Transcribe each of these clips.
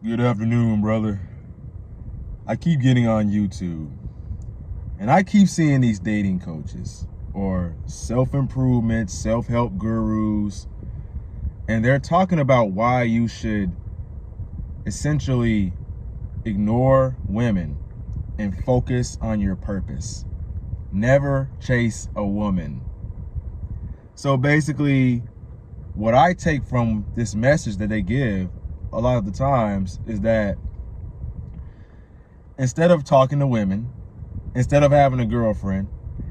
Good afternoon, brother. I keep getting on YouTube and I keep seeing these dating coaches or self-improvement, self-help gurus, and they're talking about why you should essentially ignore women and focus on your purpose. Never chase a woman. So basically, what I take from this message that they give a lot of the times is that instead of talking to women, instead of having a girlfriend,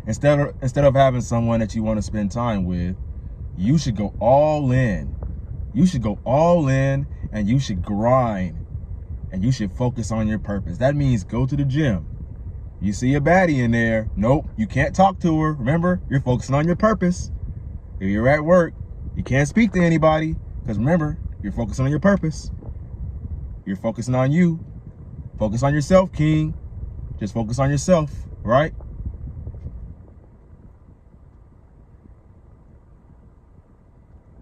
instead of having someone that you want to spend time with, you should go all in. You should go all in and you should grind and you should focus on your purpose. That means go to the gym. You see a baddie in there, nope, you can't talk to her. Remember, you're focusing on your purpose. If you're at work, you can't speak to anybody because remember, you're focusing on your purpose. You're focusing on you. Focus on yourself, King. Just focus on yourself, right?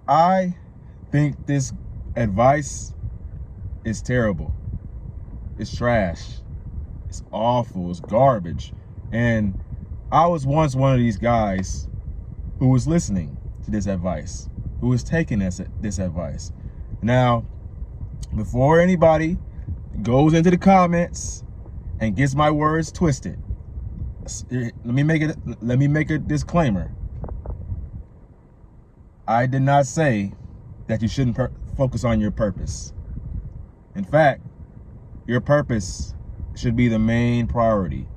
I think this advice is terrible. It's trash. It's awful. It's garbage. And I was once one of these guys who was listening to this advice, who was taking this advice. Now, before anybody goes into the comments and gets my words twisted, let me make a disclaimer. I did not say that you shouldn't focus on your purpose. In fact, your purpose should be the main priority.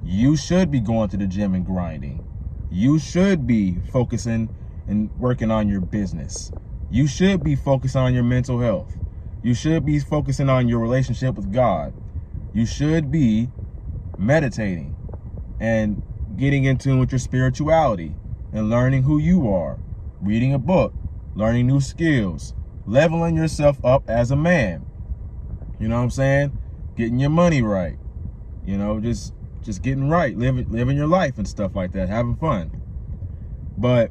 You should be going to the gym and grinding. You should be focusing and working on your business. You should be focusing on your mental health. You should be focusing on your relationship with God. You should be meditating and getting in tune with your spirituality and learning who you are, reading a book, learning new skills, leveling yourself up as a man. You know what I'm saying? Getting your money right. You know, just getting right, living your life and stuff like that, having fun. But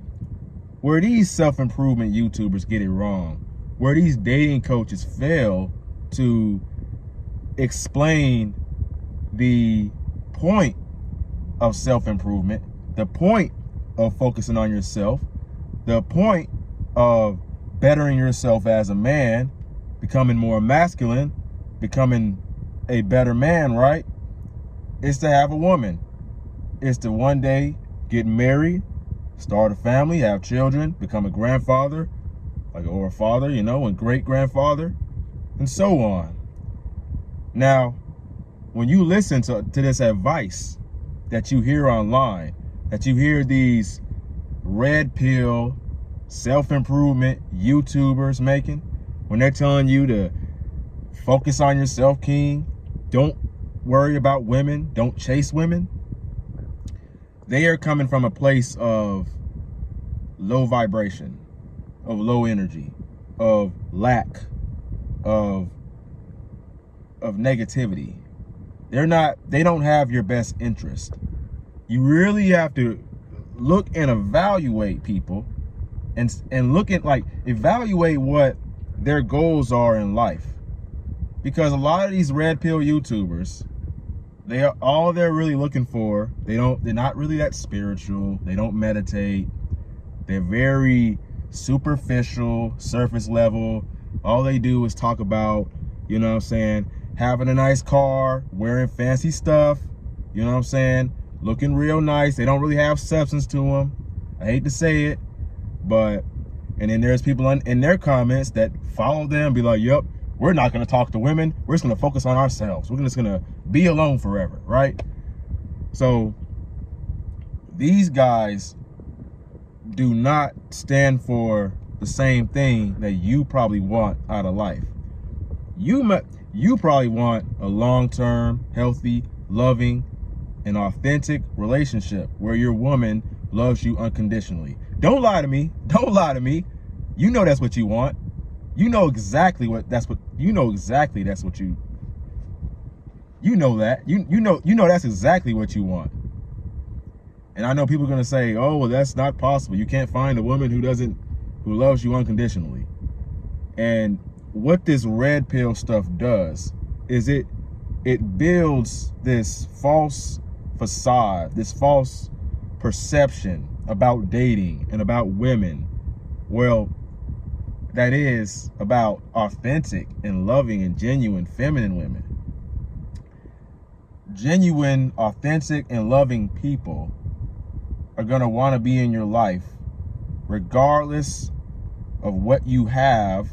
where these self-improvement YouTubers get it wrong, where these dating coaches fail to explain the point of self-improvement, the point of focusing on yourself, the point of bettering yourself as a man, becoming more masculine, becoming a better man, right? Is to have a woman. Is to one day get married, start a family, have children, become a grandfather, or a father, you know, and great-grandfather, and so on. Now, when you listen to this advice that you hear online, that you hear these red pill self-improvement YouTubers making, when they're telling you to focus on yourself, King, don't worry about women, don't chase women, they are coming from a place of low vibration, of low energy, of lack, of negativity. They don't have your best interest. You really have to look and evaluate people and look at, evaluate what their goals are in life. Because a lot of these red pill YouTubers, they're really looking for, they're not really that spiritual, they don't meditate, they're very superficial, surface level. All they do is talk about, you know what I'm saying, having a nice car, wearing fancy stuff, you know what I'm saying, looking real nice. They don't really have substance to them. I hate to say it, but, and then there's people in their comments that follow them, be like, yep, we're not going to talk to women. We're just going to focus on ourselves. We're just going to be alone forever, right? So these guys do not stand for the same thing that you probably want out of life. You probably want a long-term, healthy, loving, and authentic relationship where your woman loves you unconditionally. Don't lie to me. Don't lie to me. You know that's what you want. You know exactly that's what you know exactly that's what you know that's exactly what you want. And I know people are going to say, oh, well, that's not possible. You can't find a woman who loves you unconditionally. And what this red pill stuff does is it builds this false facade, this false perception about dating and about women. Well, that is about authentic and loving and genuine feminine women. Genuine, authentic, and loving people are going to want to be in your life regardless of what you have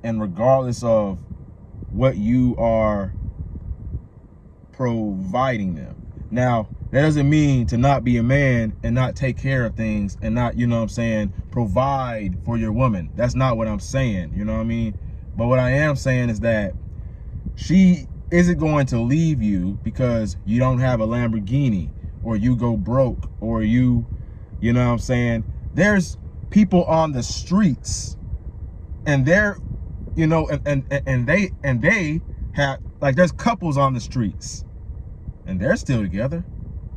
and regardless of what you are providing them. Now, that doesn't mean to not be a man and not take care of things and not, you know what I'm saying, provide for your woman. That's not what I'm saying, you know what I mean? But what I am saying is that she isn't going to leave you because you don't have a Lamborghini or you go broke or you know what I'm saying? There's people on the streets and they're, you know, and they have, like, there's couples on the streets and they're still together.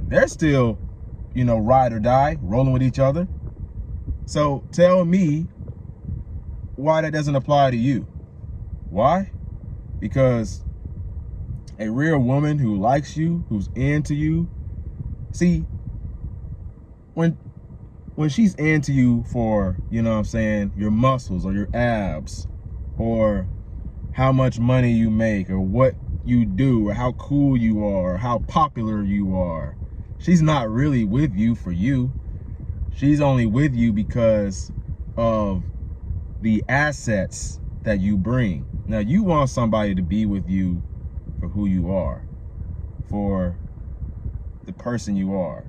They're still, you know, ride or die, rolling with each other. So tell me why that doesn't apply to you. Why? Because a real woman who likes you, who's into you, see, when she's into you for, you know what I'm saying, your muscles or your abs or how much money you make or what you do or how cool you are or how popular you are, she's not really with you for you. She's only with you because of the assets that you bring. Now, you want somebody to be with you for who you are, for the person you are.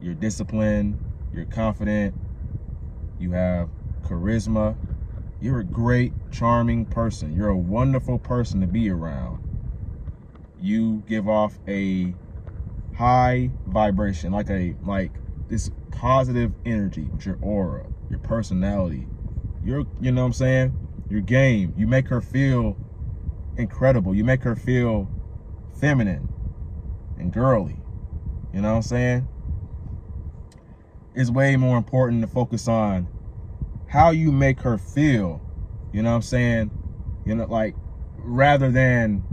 You're disciplined, you're confident, you have charisma, you're a great, charming person. You're a wonderful person to be around. You give off a high vibration, like this positive energy with your aura, your personality, you know what I'm saying, your game. You make her feel incredible. You make her feel feminine and girly. You know what I'm saying? It's way more important to focus on how you make her feel, you know what I'm saying? You know, like, rather than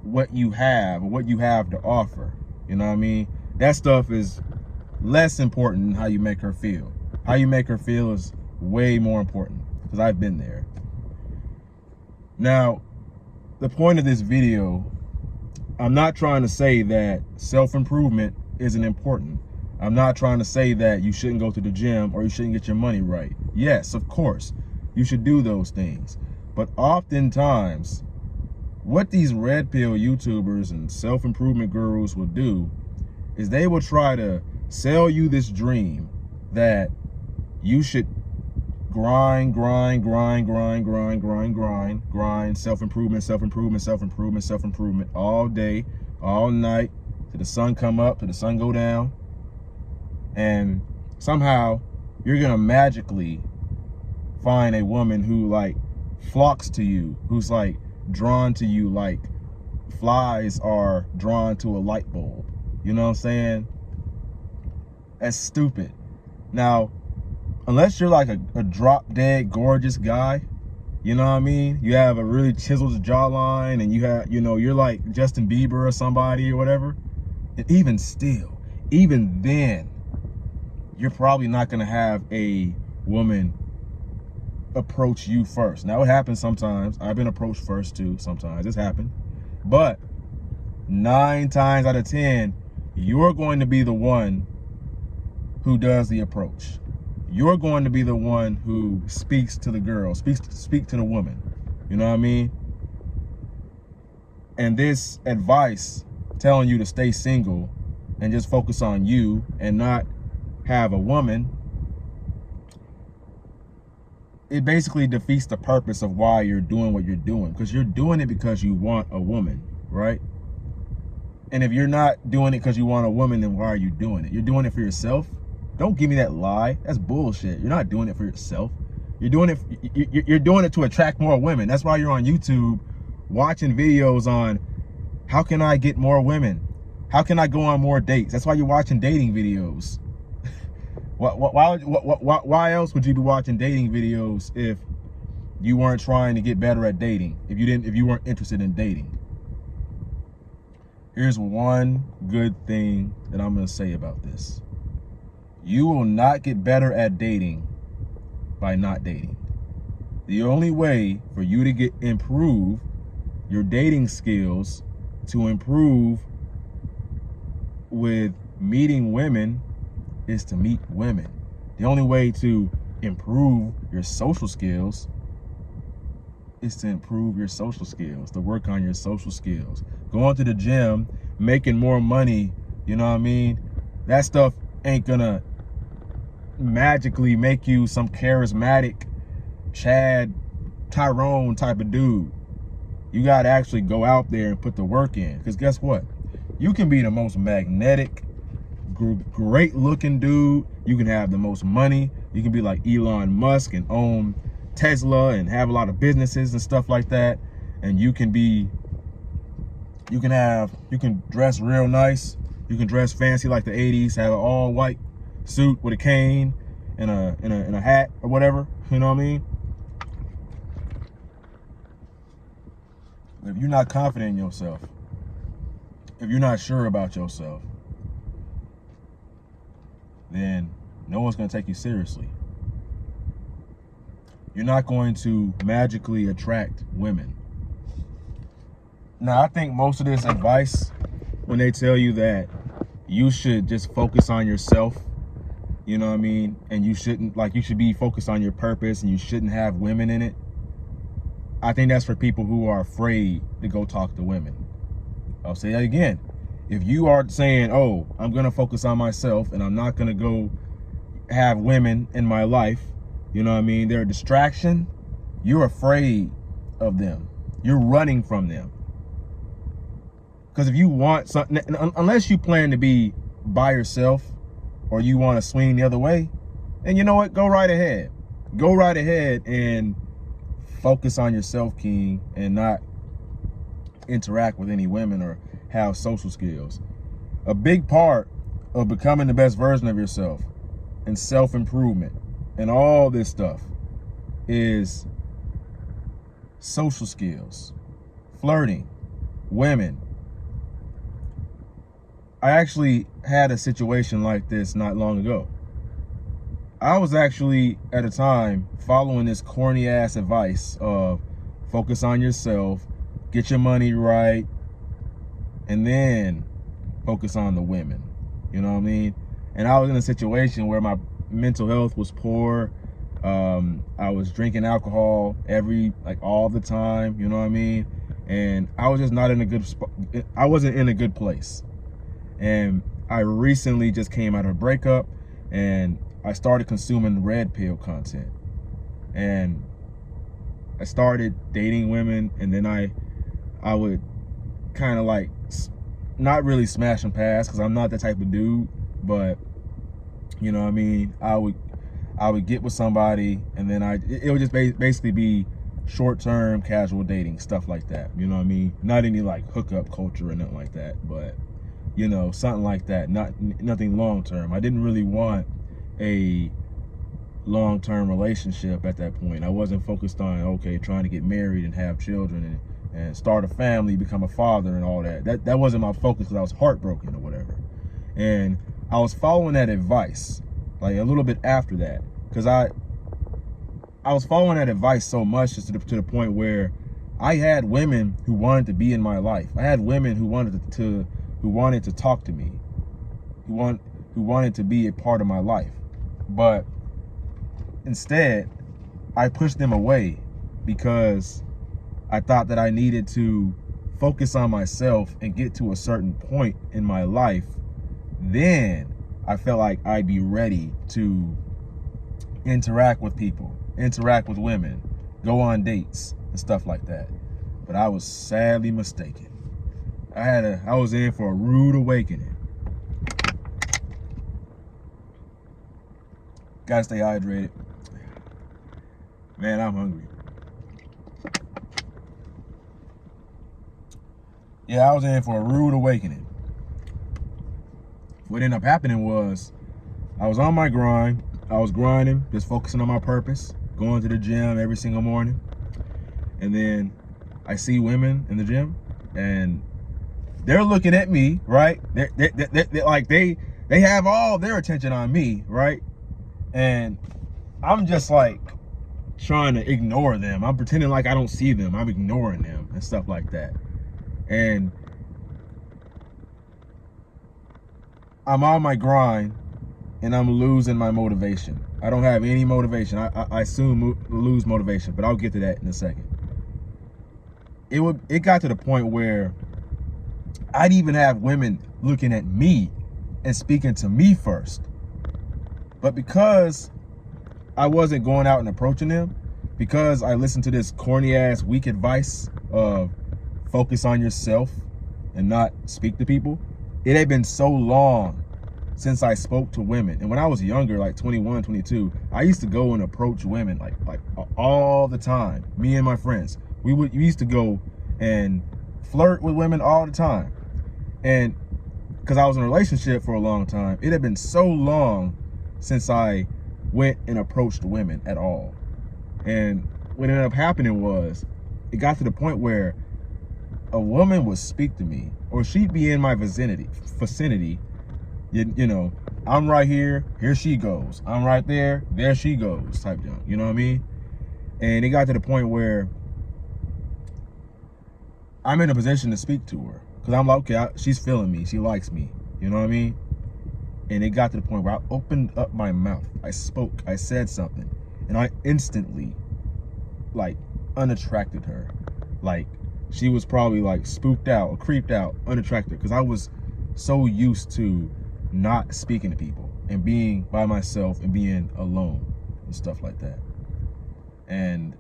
what you have or what you have to offer. You know what I mean? That stuff is less important than how you make her feel. How you make her feel is way more important, because I've been there. Now, the point of this video, I'm not trying to say that self-improvement isn't important. I'm not trying to say that you shouldn't go to the gym or you shouldn't get your money right. Yes, of course, you should do those things. But oftentimes, what these red pill YouTubers and self-improvement gurus will do is they will try to sell you this dream that you should grind, self-improvement all day, all night, till the sun come up, till the sun go down. And somehow you're gonna magically find a woman who, like, flocks to you, who's like drawn to you like flies are drawn to a light bulb. You know what I'm saying? That's stupid. Now, unless you're like a drop dead gorgeous guy, you know what I mean? You have a really chiseled jawline and you have, you know, you're like Justin Bieber or somebody or whatever. And even still, even then, you're probably not gonna have a woman approach you first. Now, it happens sometimes. I've been approached first too, sometimes. It's happened. But 9 times out of 10, you're going to be the one who does the approach. You're going to be the one who speaks to the girl, speak to the woman. You know what I mean? And this advice telling you to stay single and just focus on you and not have a woman, it basically defeats the purpose of why you're doing what you're doing, because you're doing it because you want a woman, right? And if you're not doing it because you want a woman, then why are you doing it? You're doing it for yourself? Don't give me that lie. That's bullshit. You're not doing it for yourself. You're doing it to attract more women. That's why you're on YouTube watching videos on how can I get more women? How can I go on more dates? That's why you're watching dating videos. Why else would you be watching dating videos if you weren't trying to get better at dating, if you weren't interested in dating. Here's one good thing that I'm going to say about this. You will not get better at dating by not dating. The only way for you to improve your dating skills, to improve with meeting women, is to meet women. The only way to improve your social skills is to improve your social skills, to work on your social skills. Going to the gym, making more money, you know what I mean? That stuff ain't gonna magically make you some charismatic Chad Tyrone type of dude. You gotta actually go out there and put the work in. Because guess what? You can be the most magnetic, great looking dude. You can have the most money. You can be like Elon Musk and own Tesla and have a lot of businesses and stuff like that. And you can dress real nice. You can dress fancy like the 80s, have an all white suit with a cane and a hat or whatever. You know what I mean? If you're not confident in yourself, if you're not sure about yourself, then no one's going to take you seriously. You're not going to magically attract women. Now, I think most of this advice, when they tell you that you should just focus on yourself, you know what I mean? And you should be focused on your purpose and you shouldn't have women in it. I think that's for people who are afraid to go talk to women. I'll say that again. If you are saying, oh, I'm going to focus on myself and I'm not going to go have women in my life, you know what I mean? They're a distraction. You're afraid of them. You're running from them. Because if you want something, unless you plan to be by yourself or you want to swing the other way, then you know what? Go right ahead. Go right ahead and focus on yourself, King, and not interact with any women or have social skills. A big part of becoming the best version of yourself and self-improvement and all this stuff is social skills, flirting, women. I actually had a situation like this not long ago. I was actually, at a time, following this corny ass advice of focus on yourself, get your money right, and then focus on the women. You know what I mean? And I was in a situation where my mental health was poor. I was drinking alcohol all the time, you know what I mean? And I was just not in a good spot. I wasn't in a good place. And I recently just came out of a breakup and I started consuming red pill content. And I started dating women, and then I would kind of like not really smash and pass because I'm not that type of dude, but you know what I mean? I would get with somebody and then it would just basically be short-term casual dating, stuff like that. You know what I mean? Not any like hookup culture or nothing like that, but you know, something like that. Nothing long-term. I didn't really want a long-term relationship at that point. I wasn't focused on, okay, trying to get married and have children and start a family, become a father and all that. That wasn't my focus because I was heartbroken or whatever. And I was following that advice like a little bit after that because I was following that advice so much just to the point where I had women who wanted to be in my life. I had women who wanted to talk to me, who wanted to be a part of my life. But instead, I pushed them away because I thought that I needed to focus on myself and get to a certain point in my life. Then I felt like I'd be ready to interact with people, interact with women, go on dates and stuff like that. But I was sadly mistaken. I was in for a rude awakening. Gotta stay hydrated. Man, I'm hungry. Yeah, I was in for a rude awakening. What ended up happening was I was on my grind. I was grinding, just focusing on my purpose, going to the gym every single morning. And then I see women in the gym and they're looking at me, right? They have all their attention on me, right? And I'm just like trying to ignore them. I'm pretending like I don't see them. I'm ignoring them and stuff like that. And I'm on my grind and I'm losing my motivation. I don't have any motivation. I soon lose motivation, but I'll get to that in a second. It got to the point where I'd even have women looking at me and speaking to me first. But because I wasn't going out and approaching them, because I listened to this corny ass weak advice of focus on yourself and not speak to people, it had been so long since I spoke to women. And when I was younger, like 21, 22, I used to go and approach women like all the time. Me and my friends, we used to go and flirt with women all the time. And because I was in a relationship for a long time, it had been so long since I went and approached women at all. And what ended up happening was, it got to the point where a woman would speak to me, or she'd be in my vicinity. You know, I'm right here she goes. I'm right there she goes, type deal. You know what I mean? And it got to the point where I'm in a position to speak to her. Because I'm like, okay, she's feeling me. She likes me. You know what I mean? And it got to the point where I opened up my mouth. I spoke. I said something. And I instantly, like, unattracted her. Like, she was probably, like, spooked out or creeped out, unattracted. Because I was so used to not speaking to people and being by myself and being alone and stuff like that. And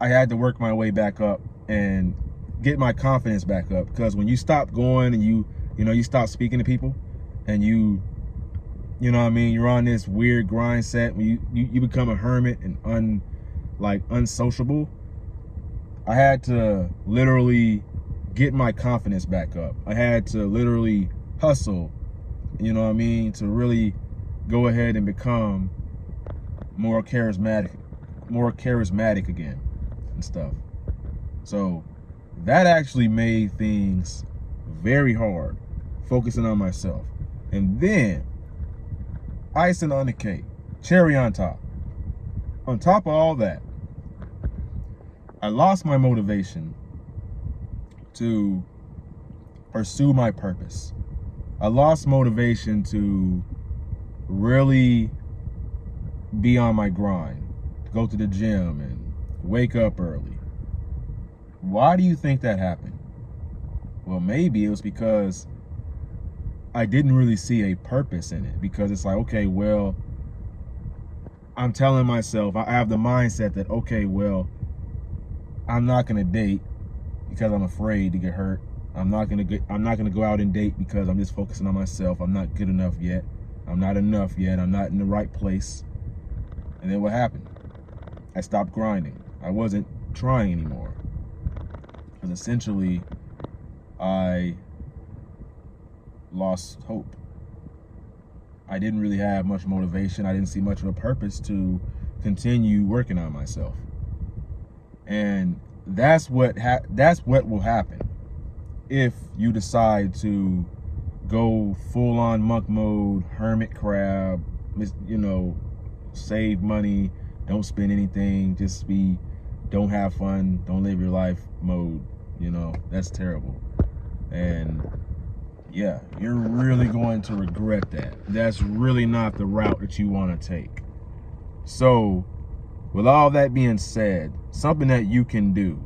I had to work my way back up and get my confidence back up, because when you stop going and you stop speaking to people and you know what I mean, you're on this weird grind set when you become a hermit and unsociable. I had to literally get my confidence back up. I had to literally hustle, you know what I mean, to really go ahead and become more charismatic again and stuff. So that actually made things very hard, focusing on myself. And then, icing on the cake, cherry on top of all that, I lost my motivation to pursue my purpose. I lost motivation to really be on my grind, to go to the gym and wake up early. Why do you think that happened? Well, maybe it was because I didn't really see a purpose in it. Because it's like, okay, well, I'm telling myself, I have the mindset that, okay, well, I'm not gonna date because I'm afraid to get hurt. I'm not gonna go out and date because I'm just focusing on myself. I'm not good enough yet. I'm not enough yet. I'm not in the right place. And then what happened? I stopped grinding. I wasn't trying anymore. Because essentially, I lost hope. I didn't really have much motivation. I didn't see much of a purpose to continue working on myself. And that's what will happen if you decide to go full-on monk mode, hermit crab, you know, save money, don't spend anything, just don't have fun, don't live your life mode. You know, that's terrible. And yeah, you're really going to regret that. That's really not the route that you want to take. So, with all that being said, something that you can do,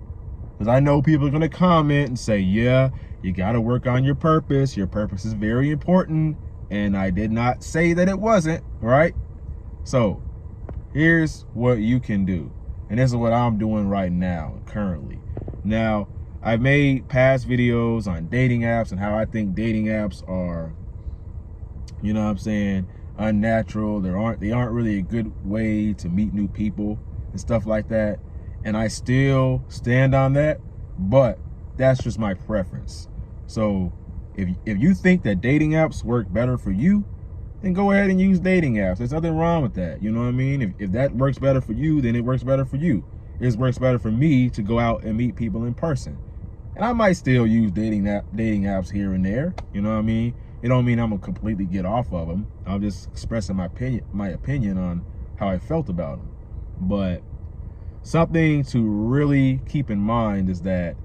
because I know people are going to comment and say, yeah, you got to work on your purpose. Your purpose is very important. And I did not say that it wasn't, right? So, here's what you can do. And this is what I'm doing right now, currently. Now, I've made past videos on dating apps and how I think dating apps are, you know what I'm saying, unnatural. They aren't really a good way to meet new people and stuff like that. And I still stand on that, but that's just my preference. So if you think that dating apps work better for you, then go ahead and use dating apps. There's nothing wrong with that. You know what I mean? If that works better for you, then it works better for you. it works better for me to go out and meet people in person. And I might still use dating apps here and there. You know what I mean? It don't mean I'm gonna completely get off of them. I'm just expressing my opinion on how I felt about them. But something to really keep in mind is that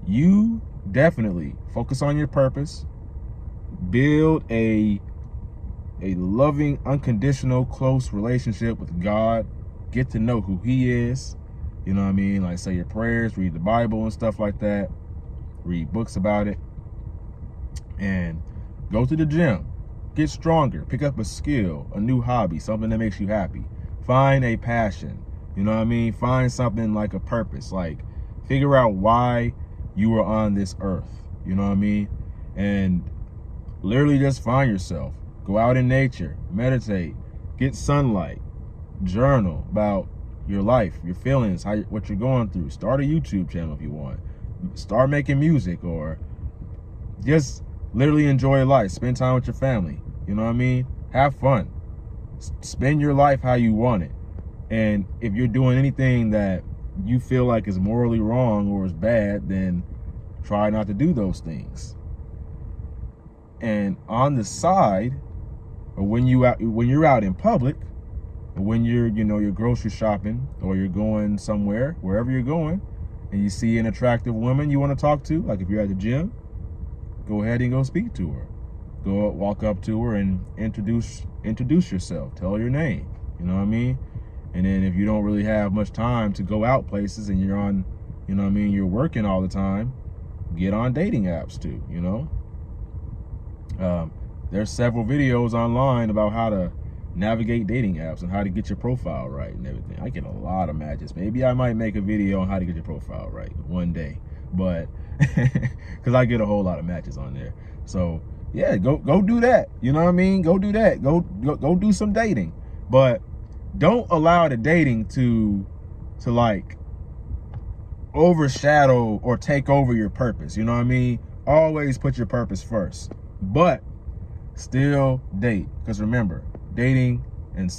you definitely focus on your purpose, build a loving, unconditional, close relationship with God, get to know who He is. You know what I mean? Like, say your prayers, read the Bible and stuff like that, read books about it, and go to the gym, get stronger, pick up a skill, a new hobby, something that makes you happy. Find a passion, you know what I mean? Find something like a purpose, like figure out why you are on this earth, you know what I mean? And literally just find yourself. Go out in nature, meditate, get sunlight, journal about your life, your feelings, what you're going through. Start a YouTube channel if you want. Start making music, or just literally enjoy life. Spend time with your family. You know what I mean? Have fun. Spend your life how you want it. And if you're doing anything that you feel like is morally wrong or is bad, then try not to do those things. And on the side, or when you're out in public, or when you're grocery shopping, or you're going somewhere, wherever you're going, and you see an attractive woman you want to talk to, like if you're at the gym, go ahead and go speak to her. Go walk up to her and introduce yourself. Tell her your name. You know what I mean? And then if you don't really have much time to go out places and you're on, you know what I mean, you're working all the time, get on dating apps too, you know? There's several videos online about how to navigate dating apps and how to get your profile right and everything. I get a lot of matches. Maybe I might make a video on how to get your profile right one day, but because I get a whole lot of matches on there. So yeah, go do that. You know what I mean? Go do that. Go do some dating, but don't allow the dating to like overshadow or take over your purpose. You know what I mean? Always put your purpose first, but still date. Because remember, dating and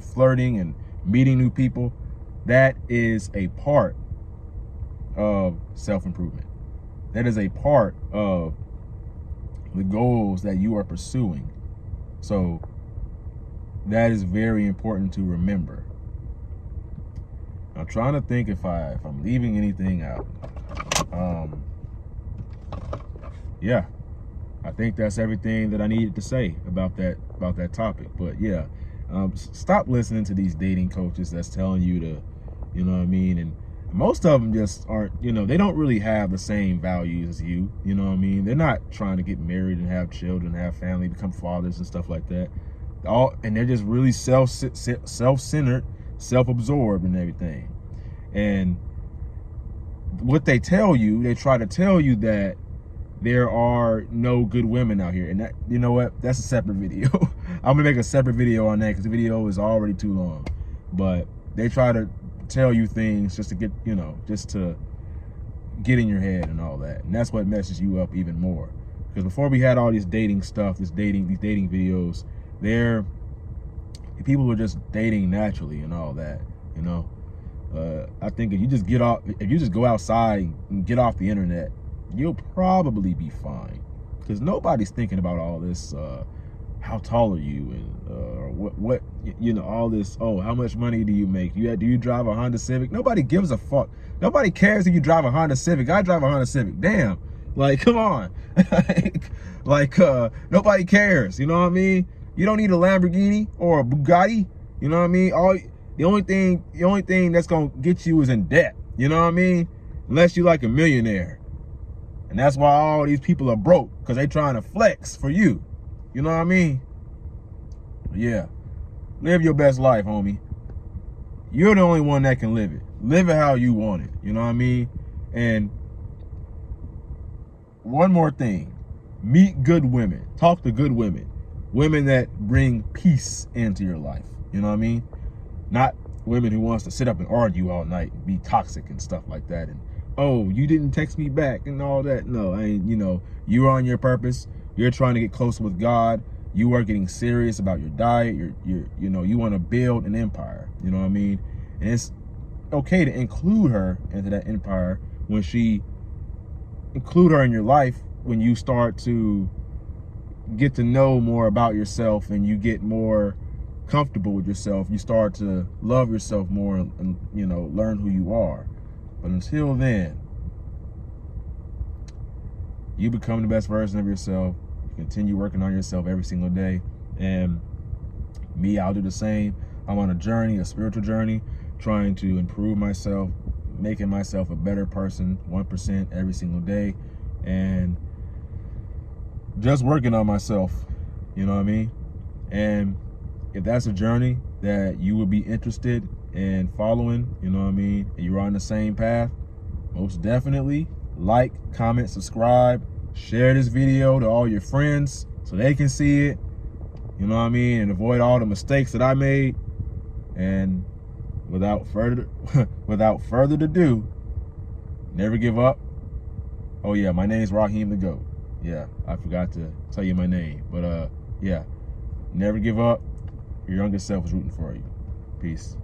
flirting and meeting new people, that is a part of self-improvement. That is a part of the goals that you are pursuing. So that is very important to remember. I'm trying to think if I'm leaving anything out. Yeah, I think that's everything that I needed to say about that topic. But yeah, stop listening to these dating coaches that's telling you to, you know what I mean? And most of them just aren't, they don't really have the same values as you. You know what I mean? They're not trying to get married and have children, have family, become fathers and stuff like that. And they're just really self-centered, self-absorbed and everything. And what they tell you, they try to tell you that there are no good women out here. And that, you know what? That's a separate video. I'm gonna make a separate video on that because the video is already too long. But they try to tell you things just to get, just to get in your head and all that. And that's what messes you up even more. Because before we had all this dating stuff, these dating videos, people were just dating naturally and all that, I think if you just go outside and get off the internet, you'll probably be fine. Because nobody's thinking about all this, how tall are you, and what all this, how much money do you make? Do you drive a Honda Civic? Nobody gives a fuck. Nobody cares if you drive a Honda Civic. I drive a Honda Civic. Damn. Like, come on. Nobody cares. You know what I mean? You don't need a Lamborghini or a Bugatti. You know what I mean? The only thing that's gonna get you is in debt. You know what I mean? Unless you like a millionaire. And that's why all these people are broke, because they trying to flex for you. You know what I mean? Yeah. Live your best life, homie. You're the only one that can live it. Live it how you want it. You know what I mean? And one more thing. Meet good women. Talk to good women. Women that bring peace into your life. You know what I mean? Not women who wants to sit up and argue all night, be toxic and stuff like that. And, oh, you didn't text me back and all that. No, you're on your purpose. You're trying to get closer with God. You are getting serious about your diet. You want to build an empire. You know what I mean? And it's okay to include her into that empire include her in your life when you start to get to know more about yourself and you get more comfortable with yourself. You start to love yourself more and learn who you are. But until then, you become the best version of yourself. You continue working on yourself every single day. And me, I'll do the same. I'm on a journey, a spiritual journey, trying to improve myself, making myself a better person, 1% every single day. And just working on myself, you know what I mean? And if that's a journey that you would be interested in following, you know what I mean, and you're on the same path, most definitely like, comment, subscribe, share this video to all your friends so they can see it, you know what I mean, and avoid all the mistakes that I made. And without further ado, never give up. Oh yeah, my name's Raheem the Goat. Yeah, I forgot to tell you my name. But yeah, never give up. Your younger self is rooting for you. Peace.